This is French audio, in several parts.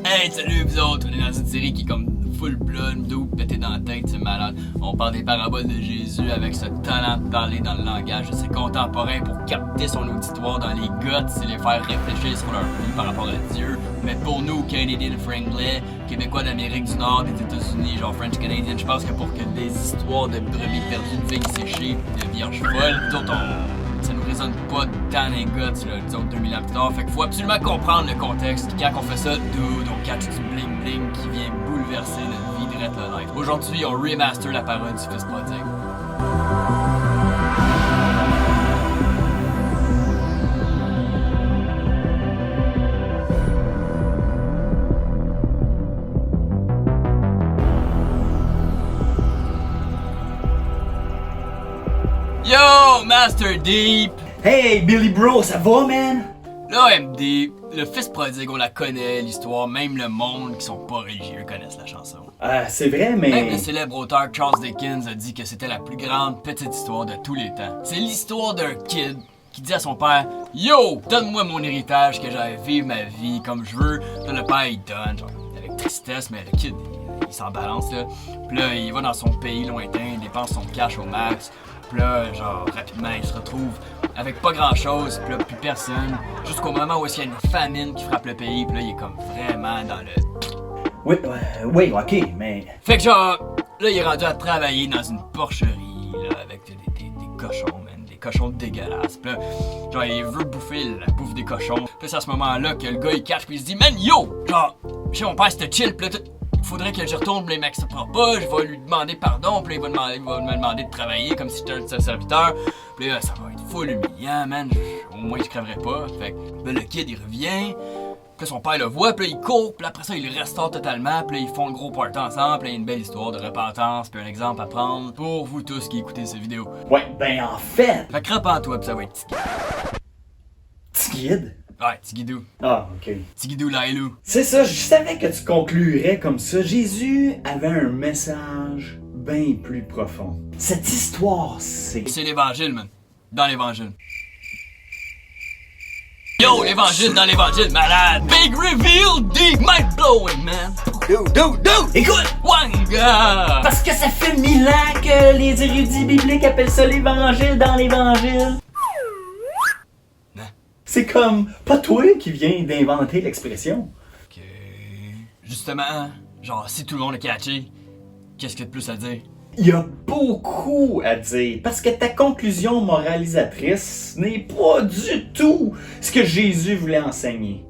Hey, salut vous autres, on est dans une série qui est comme full blood, doux, pété dans la tête, c'est malade. On parle des paraboles de Jésus avec ce talent de parler dans le langage de ses contemporains pour capter son auditoire dans les guts et les faire réfléchir sur leur vie par rapport à Dieu. Mais pour nous, Canadian Franglais, Québécois d'Amérique du Nord, des États-Unis, genre French Canadian, je pense que pour que des histoires de brebis perdues, de vignes séchées, de vierges folles, nous autres, ça nous résonne pas tant les guts, là, disons 2000 ans plus tard. Fait qu'il faut absolument comprendre le contexte. Quand on fait ça, dude, on catch du bling bling qui vient bouleverser notre vie direct le life. Aujourd'hui, on remaster la parole du Fils prodigue. Yo, Master Deep! Hey, Billy Bro, ça va, man? Là, MD, le Fils prodigue, on la connaît, l'histoire, même le monde qui sont pas religieux connaissent la chanson. C'est vrai, mais... Même le célèbre auteur Charles Dickens a dit que c'était la plus grande petite histoire de tous les temps. C'est l'histoire d'un kid qui dit à son père « Yo, donne-moi mon héritage, que j'aille vivre ma vie comme je veux. » Là, le père, il donne, genre, avec tristesse, mais le kid, il s'en balance, là. Puis là, il va dans son pays lointain, il dépense son cash au max. Puis là, genre, rapidement, il se retrouve avec pas grand-chose, puis là, plus personne. Jusqu'au moment où il y a une famine qui frappe le pays, puis là, il est comme vraiment dans le... Oui, ok, mais... Fait que genre, là, il est rendu à travailler dans une porcherie, là, avec des cochons, man, des cochons dégueulasses. Puis là, genre, il veut bouffer la bouffe des cochons. Puis c'est à ce moment-là que le gars, il cache, puis il se dit, man, yo! Genre, chez mon père, c'était chill, puis là, faudrait que je retourne, mais le mec s'apprend pas, je vais lui demander pardon, puis il va me demander de travailler comme si j'étais un serviteur. Puis là, ça va être full humiliant, man, au moins je crèverais pas. Fait que là, le kid, il revient, puis son père le voit, puis là, il court, puis après ça, il le restaure totalement, puis là, ils font le gros party ensemble, puis là, il y a une belle histoire de repentance, puis un exemple à prendre pour vous tous qui écoutez cette vidéo. Ouais, ben en fait... Fait que repens-toi, puis ça va être Petit guide? Ouais, Tigidou. Ah, ok. Tigidou Lailou. C'est ça, je savais que tu conclurais comme ça. Jésus avait un message bien plus profond. Cette histoire, c'est... C'est l'évangile, man. Dans l'évangile. Yo, l'évangile dans l'évangile, malade! Big reveal, deep, mind-blowing, man! Dude! Écoute! Wanga! Parce que ça fait 1000 ans que les érudits bibliques appellent ça l'évangile dans l'évangile. C'est comme, pas toi qui viens d'inventer l'expression. Ok... Justement, genre, si tout le monde est catché, qu'est-ce qu'il y a de plus à dire? Il y a beaucoup à dire, parce que ta conclusion moralisatrice n'est pas du tout ce que Jésus voulait enseigner.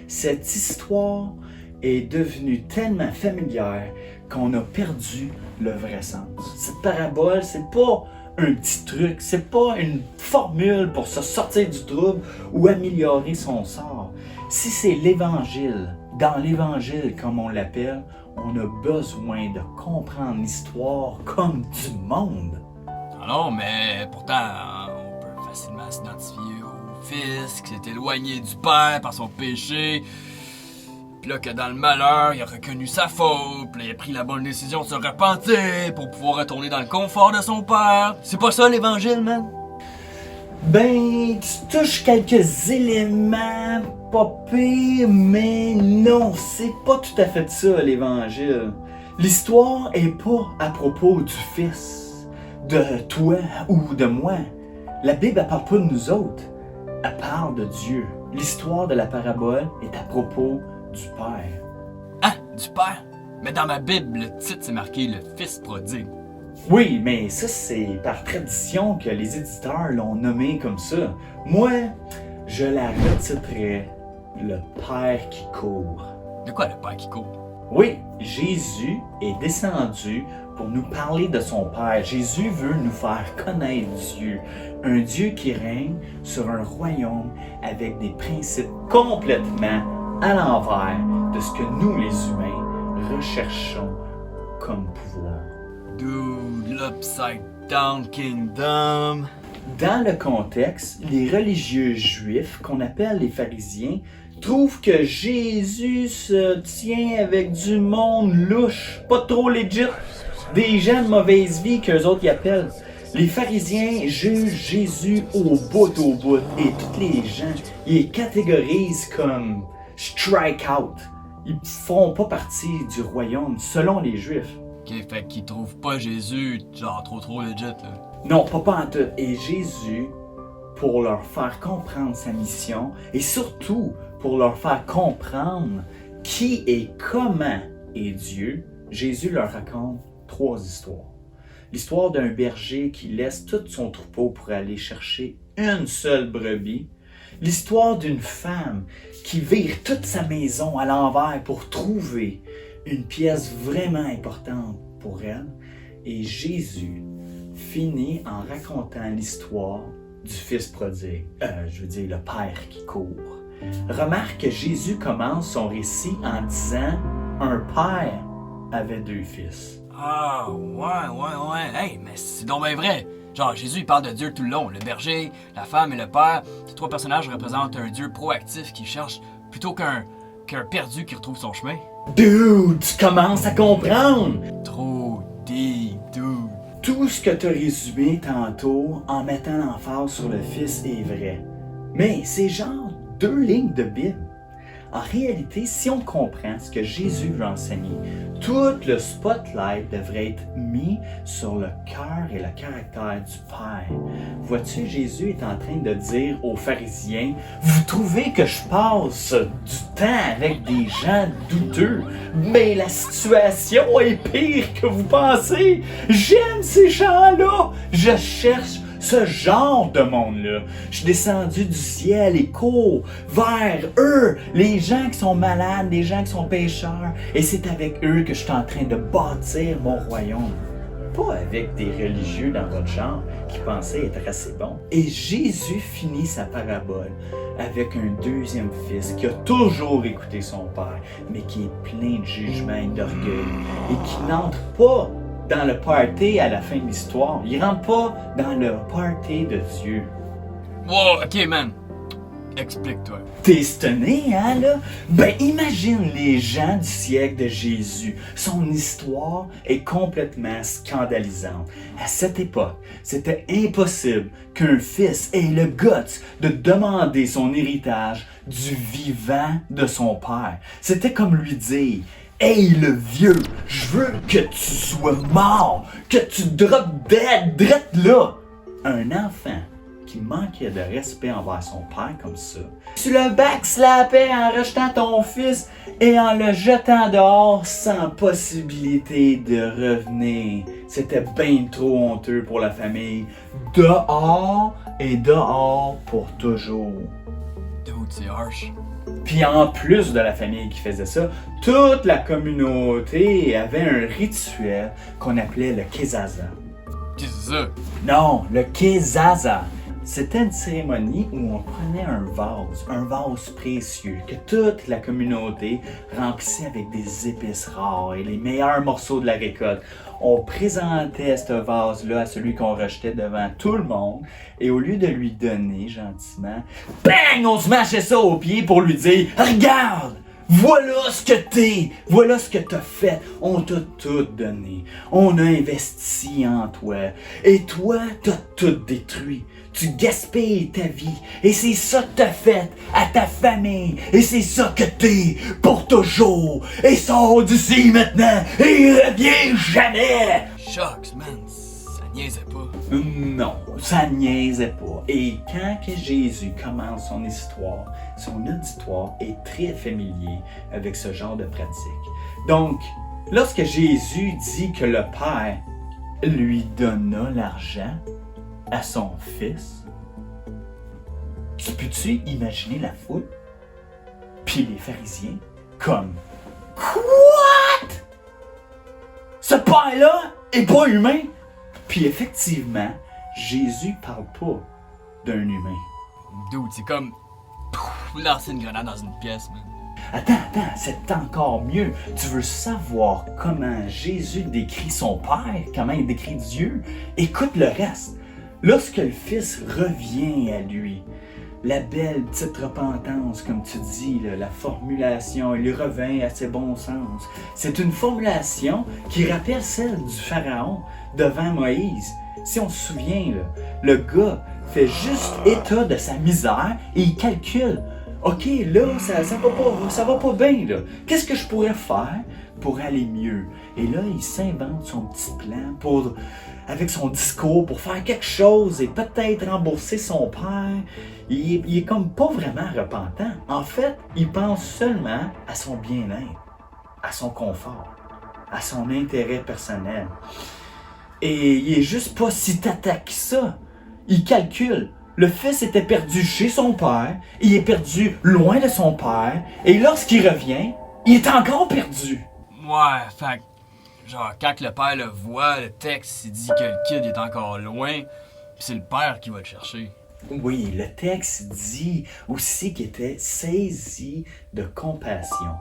Cette histoire est devenue tellement familière qu'on a perdu le vrai sens. Cette parabole, c'est pas un petit truc, c'est pas une formule pour se sortir du trouble ou améliorer son sort. Si c'est l'évangile, dans l'évangile comme on l'appelle, on a besoin de comprendre l'histoire comme du monde. Alors, mais pourtant, on peut facilement s'identifier au fils qui s'est éloigné du père par son péché. Puis là, que dans le malheur, il a reconnu sa faute, puis il a pris la bonne décision de se repentir pour pouvoir retourner dans le confort de son père. C'est pas ça l'évangile, man? Ben, tu touches quelques éléments pas pires, mais non, c'est pas tout à fait ça l'évangile. L'histoire est pas à propos du Fils, de toi ou de moi. La Bible, elle parle pas de nous autres, elle parle de Dieu. L'histoire de la parabole est à propos du Père. Hein? Du père? Mais dans ma Bible, le titre c'est marqué le Fils prodigue. Oui, mais ça c'est par tradition que les éditeurs l'ont nommé comme ça. Moi, je la retitrerais le Père qui court. De quoi le père qui court? Oui, Jésus est descendu pour nous parler de son Père. Jésus veut nous faire connaître Dieu. Un Dieu qui règne sur un royaume avec des principes complètement à l'envers de ce que nous, les humains, recherchons comme pouvoir. Dude, l'Upside Down Kingdom. Dans le contexte, les religieux juifs, qu'on appelle les pharisiens, trouvent que Jésus se tient avec du monde louche, pas trop legit, des gens de mauvaise vie qu'eux autres y appellent. Les pharisiens jugent Jésus au bout, et tous les gens, ils les catégorisent comme strike out. Ils feront pas partie du royaume selon les Juifs. Ok, fait qu'ils trouvent pas Jésus, genre trop legit, là. Non, pas en tout. Et Jésus, pour leur faire comprendre sa mission, et surtout pour leur faire comprendre qui et comment est Dieu, Jésus leur raconte 3 histoires. L'histoire d'un berger qui laisse tout son troupeau pour aller chercher une seule brebis. L'histoire d'une femme qui vire toute sa maison à l'envers pour trouver une pièce vraiment importante pour elle. Et Jésus finit en racontant l'histoire du fils prodigue, le père qui court. Remarque que Jésus commence son récit en disant « Un père avait 2 fils ». Ah, ouais. Hey, mais c'est donc bien vrai. Genre, Jésus, il parle de Dieu tout le long. Le berger, la femme et le père. Ces 3 personnages représentent un Dieu proactif qui cherche plutôt qu'un perdu qui retrouve son chemin. Dude, tu commences à comprendre! Trop deep, dude. Tout ce que tu as résumé tantôt en mettant l'emphase sur le Fils est vrai. Mais c'est genre 2 lignes de Bible. En réalité, si on comprend ce que Jésus veut enseigner, tout le spotlight devrait être mis sur le cœur et le caractère du Père. Vois-tu, Jésus est en train de dire aux pharisiens, « Vous trouvez que je passe du temps avec des gens douteux, mais la situation est pire que vous pensez. J'aime ces gens-là. Je cherche ce genre de monde-là. Je suis descendu du ciel et cours vers eux, les gens qui sont malades, les gens qui sont pécheurs. Et c'est avec eux que je suis en train de bâtir mon royaume. Pas avec des religieux dans votre genre qui pensaient être assez bons. Et Jésus finit sa parabole avec un 2e fils qui a toujours écouté son père, mais qui est plein de jugement et d'orgueil et qui n'entre pas dans le party à la fin de l'histoire. Il rentre pas dans le party de Dieu. Wow, ok, man. Explique-toi. T'es stonné, hein, là? Ben, imagine les gens du siècle de Jésus. Son histoire est complètement scandalisante. À cette époque, c'était impossible qu'un fils ait le guts de demander son héritage du vivant de son père. C'était comme lui dire: « Hey, le vieux, je veux que tu sois mort, que tu drop dead, drette là! » Un enfant qui manquait de respect envers son père comme ça, tu le backslappais en rejetant ton fils et en le jetant dehors sans possibilité de revenir. C'était bien trop honteux pour la famille. Dehors et dehors pour toujours. Dude, c'est harsh. Puis en plus de la famille qui faisait ça, toute la communauté avait un rituel qu'on appelait le Kezaza. Qu'est-ce que c'est ça? Non, le Kezaza. C'était une cérémonie où on prenait un vase précieux que toute la communauté remplissait avec des épices rares et les meilleurs morceaux de la récolte. On présentait ce vase-là à celui qu'on rejetait devant tout le monde et au lieu de lui donner gentiment, bang, on se mâchait ça aux pieds pour lui dire « Regarde! Voilà ce que t'es! Voilà ce que t'as fait! On t'a tout donné. On a investi en toi. Et toi, t'as tout détruit. Tu gaspilles ta vie. Et c'est ça que t'as fait à ta famille. Et c'est ça que t'es pour toujours. Et sors d'ici maintenant et reviens jamais! » Shucks, man, ça niaisait pas. Non, ça niaisait pas. Et quand que Jésus commence son histoire, son auditoire est très familier avec ce genre de pratique. Donc, lorsque Jésus dit que le Père lui donna l'argent à son fils, tu peux-tu imaginer la foule? Puis les pharisiens, comme « Quoi? Ce Père-là est pas humain? » Puis effectivement, Jésus parle pas d'un humain. Dude, c'est comme lancer une grenade dans une pièce, man. Attends, c'est encore mieux. Tu veux savoir comment Jésus décrit son Père, comment il décrit Dieu? Écoute le reste. Lorsque le Fils revient à lui, la belle petite repentance, comme tu dis, là, la formulation, il revint à ses bons sens. C'est une formulation qui rappelle celle du Pharaon devant Moïse. Si on se souvient, là, le gars fait juste état de sa misère et il calcule. OK, là, ça va pas bien, là. Qu'est-ce que je pourrais faire pour aller mieux? Et là, il s'invente son petit plan avec son discours pour faire quelque chose et peut-être rembourser son père. Il est comme pas vraiment repentant. En fait, il pense seulement à son bien-être, à son confort, à son intérêt personnel. Et il est juste pas si tata que ça. Il calcule. Le fils était perdu chez son père, il est perdu loin de son père, et lorsqu'il revient, il est encore perdu. Ouais, fait que, genre, quand le père le voit, le texte, il dit que le kid est encore loin, pis c'est le père qui va le chercher. Oui, le texte dit aussi qu'il était saisi de compassion.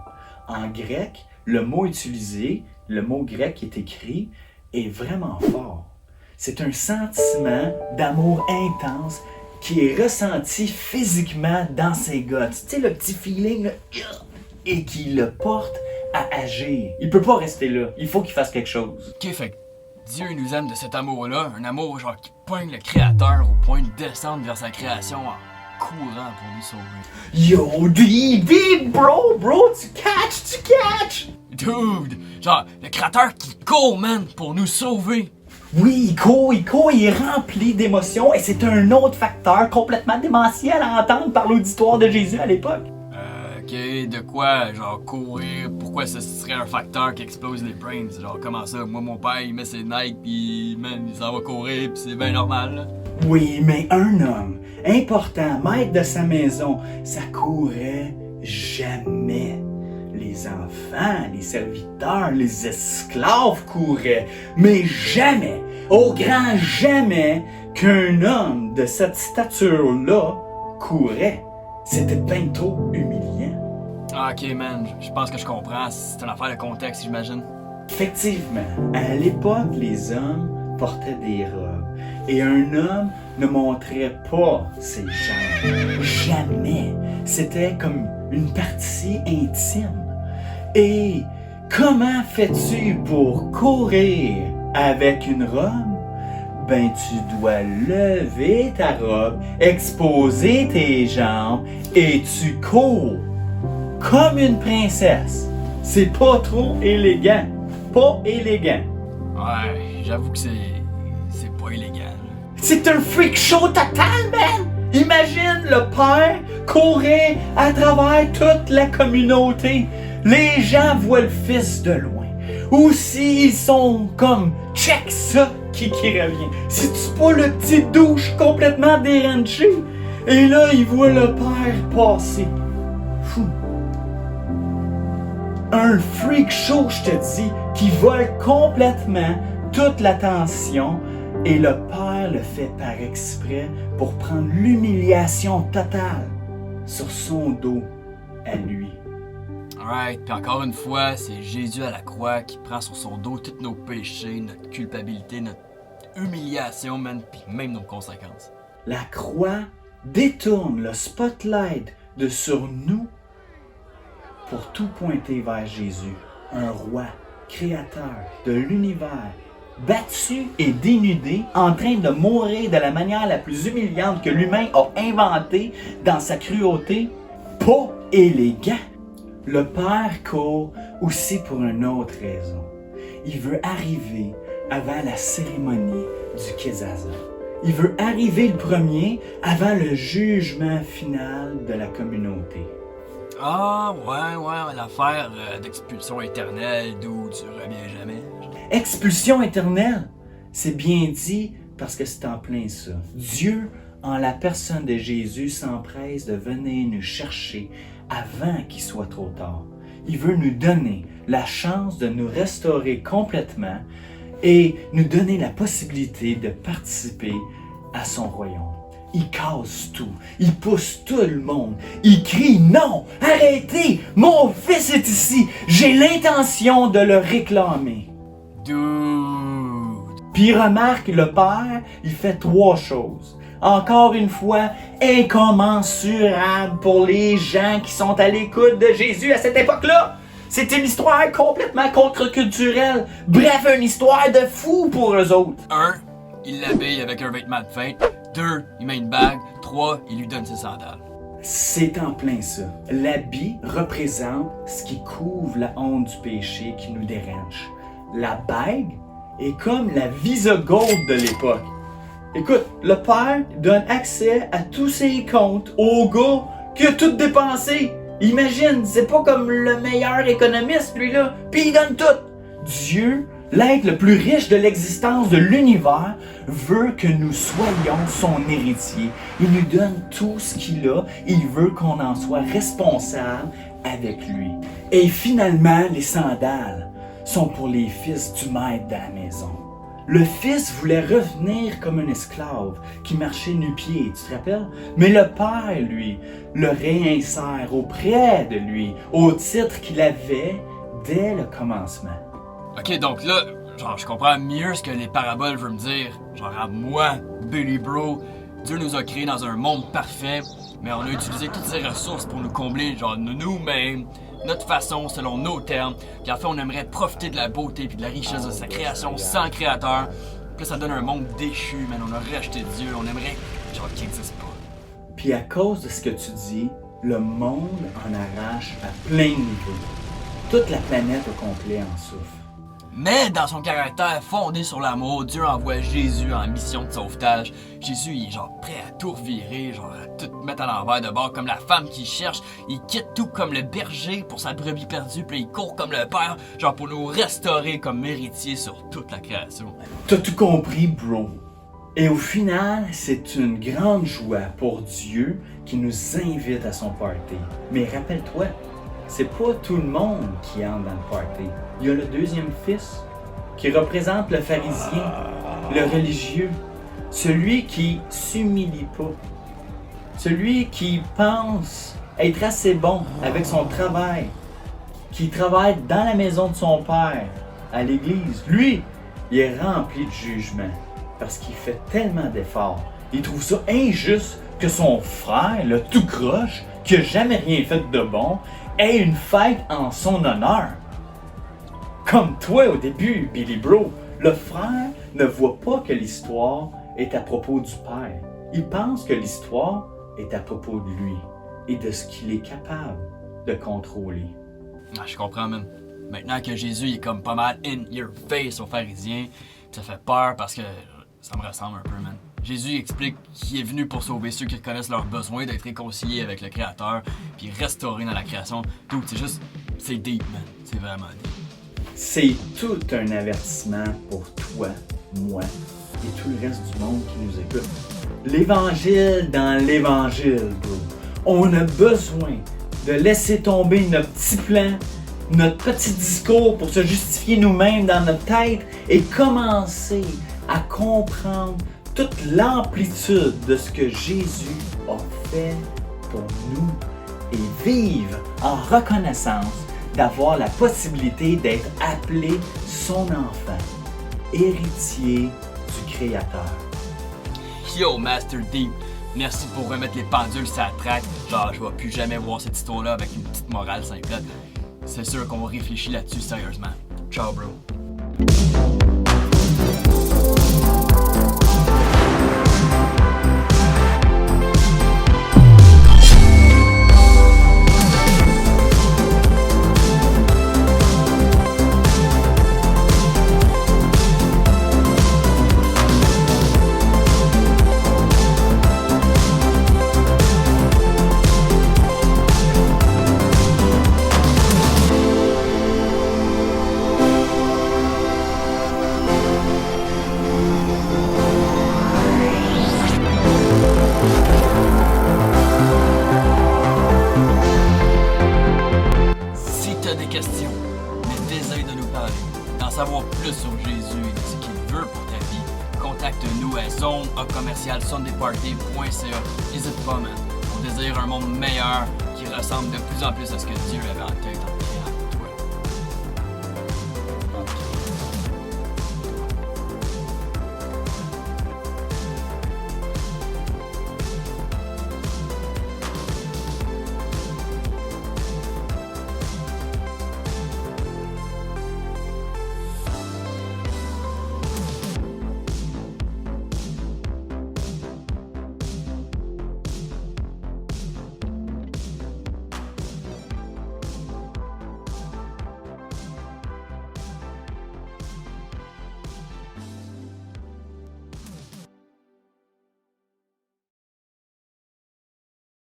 En grec, le mot utilisé, le mot grec qui est écrit, est vraiment fort. C'est un sentiment d'amour intense qui est ressenti physiquement dans ses guts. Tu sais, le petit feeling, là, et qui le porte à agir. Il peut pas rester là. Il faut qu'il fasse quelque chose. Ok, fait que Dieu nous aime de cet amour-là, un amour genre qui poigne le Créateur au point de descendre vers sa création en courant pour nous sauver. Yo, D, bro, tu catch! Dude, genre, le Créateur qui court, man, pour nous sauver. Oui, il court, il est rempli d'émotions et c'est un autre facteur complètement démentiel à entendre par l'auditoire de Jésus à l'époque. Ok, de quoi, genre, courir, pourquoi ce serait un facteur qui explose les brains? Genre, comment ça? Moi, mon père, il met ses Nike pis, man, il s'en va courir pis c'est bien normal, là. Oui, mais un homme important, maître de sa maison, ça courait jamais. Les enfants, les serviteurs, les esclaves couraient, mais jamais, au grand jamais, qu'un homme de cette stature-là courait. C'était bien trop humiliant. Ah, ok, man, je pense que je comprends. C'est une affaire de contexte, j'imagine. Effectivement, à l'époque, les hommes portaient des robes. Et un homme ne montrait pas ses jambes. Jamais. C'était comme une partie intime. Et comment fais-tu pour courir avec une robe? Ben, tu dois lever ta robe, exposer tes jambes et tu cours comme une princesse. C'est pas trop élégant. Pas élégant. Ouais, j'avoue que c'est pas illégal. C'est un freak show total, man! Imagine le père courir à travers toute la communauté. Les gens voient le fils de loin. Ou s'ils sont comme check ça qui revient. C'est-tu pas le petit douche complètement déranché? Et là, il voit le père passer. Fou. Un freak show, je te dis, qui vole complètement toute l'attention et le père le fait par exprès pour prendre l'humiliation totale sur son dos à lui. Alright, puis encore une fois, c'est Jésus à la croix qui prend sur son dos tous nos péchés, notre culpabilité, notre humiliation, man, puis même nos conséquences. La croix détourne le spotlight de sur nous pour tout pointer vers Jésus, un roi, créateur de l'univers, battu et dénudé, en train de mourir de la manière la plus humiliante que l'humain a inventée dans sa cruauté. Pas élégant. Le Père court aussi pour une autre raison. Il veut arriver avant la cérémonie du Kézazan. Il veut arriver le premier avant le jugement final de la communauté. Ah, ouais, l'affaire d'expulsion éternelle d'où tu reviens jamais. Expulsion éternelle, c'est bien dit parce que c'est en plein ça. Dieu, en la personne de Jésus, s'empresse de venir nous chercher avant qu'il soit trop tard. Il veut nous donner la chance de nous restaurer complètement et nous donner la possibilité de participer à son royaume. Il casse tout, il pousse tout le monde, il crie « Non! Arrêtez! Mon fils est ici! J'ai l'intention de le réclamer! » Dude! Puis remarque, le Père, il fait 3 choses. Encore une fois, incommensurable pour les gens qui sont à l'écoute de Jésus à cette époque-là. C'est une histoire complètement contre-culturelle. Bref, une histoire de fou pour eux autres. 1. Il l'habille avec un vêtement de fête. 2. Il met une bague. 3. Il lui donne ses sandales. C'est en plein ça. L'habit représente ce qui couvre la honte du péché qui nous dérange. La bague est comme la Visa Gold de l'époque. Écoute, le père donne accès à tous ses comptes au gars qui a tout dépensé. Imagine, c'est pas comme le meilleur économiste, lui là, puis il donne tout. Dieu, l'être le plus riche de l'existence de l'univers, veut que nous soyons son héritier. Il nous donne tout ce qu'il a et il veut qu'on en soit responsable avec lui. Et finalement, les sandales sont pour les fils du maître de la maison. Le fils voulait revenir comme un esclave qui marchait nu-pied, tu te rappelles? Mais le père, lui, le réinsère auprès de lui au titre qu'il avait dès le commencement. Ok, donc là, genre, je comprends mieux ce que les paraboles veulent me dire. Genre, à moi, Billy Bro, Dieu nous a créés dans un monde parfait, mais on a utilisé toutes ces ressources pour nous combler, genre, nous-mêmes, notre façon, selon nos termes. Puis en fait, on aimerait profiter de la beauté puis de la richesse de sa création sans créateur. Puis là, ça donne un monde déchu, man. On a rejeté Dieu, on aimerait, genre, qu'il n'existe pas. Puis à cause de ce que tu dis, le monde en arrache à plein niveau. Toute la planète au complet en souffre. Mais dans son caractère fondé sur l'amour, Dieu envoie Jésus en mission de sauvetage. Jésus, il est genre prêt à tout revirer, genre à tout mettre à l'envers de bord, comme la femme qui cherche. Il quitte tout comme le berger pour sa brebis perdue, puis il court comme le père, genre pour nous restaurer comme héritiers sur toute la création. T'as tout compris, bro. Et au final, c'est une grande joie pour Dieu qui nous invite à son party. Mais rappelle-toi, c'est pas tout le monde qui entre dans le party. Il y a le deuxième fils qui représente le pharisien, le religieux, celui qui s'humilie pas, celui qui pense être assez bon avec son travail, qui travaille dans la maison de son père, à l'église. Lui, il est rempli de jugement parce qu'il fait tellement d'efforts. Il trouve ça injuste que son frère, le tout croche, qui n'a jamais rien fait de bon, ait une fête en son honneur. Comme toi au début, Billy Bro, le frère ne voit pas que l'histoire est à propos du père. Il pense que l'histoire est à propos de lui et de ce qu'il est capable de contrôler. Ah, je comprends, man. Maintenant que Jésus est comme pas mal in your face aux pharisiens, ça fait peur parce que ça me ressemble un peu, man. Jésus explique qu'il est venu pour sauver ceux qui reconnaissent leur besoin d'être réconciliés avec le Créateur, puis restaurés dans la création. Tout, c'est deep, man. C'est vraiment deep. C'est tout un avertissement pour toi, moi et tout le reste du monde qui nous écoute. L'évangile dans l'évangile, bro. On a besoin de laisser tomber notre petit plan, notre petit discours pour se justifier nous-mêmes dans notre tête et commencer à comprendre toute l'amplitude de ce que Jésus a fait pour nous et vivre en reconnaissance d'avoir la possibilité d'être appelé son enfant, héritier du Créateur. Yo, Master Deep, merci pour remettre les pendules sur la traque. Genre, je vais plus jamais voir cette histoire-là avec une petite morale simplette. C'est sûr qu'on réfléchit là-dessus sérieusement. Ciao, bro. Savoir plus sur Jésus et de ce qu'il veut pour ta vie, contacte-nous à zone@sundayparty.ca. N'hésite pas, man. On désire un monde meilleur qui ressemble de plus en plus à ce que Dieu avait en tête en créant.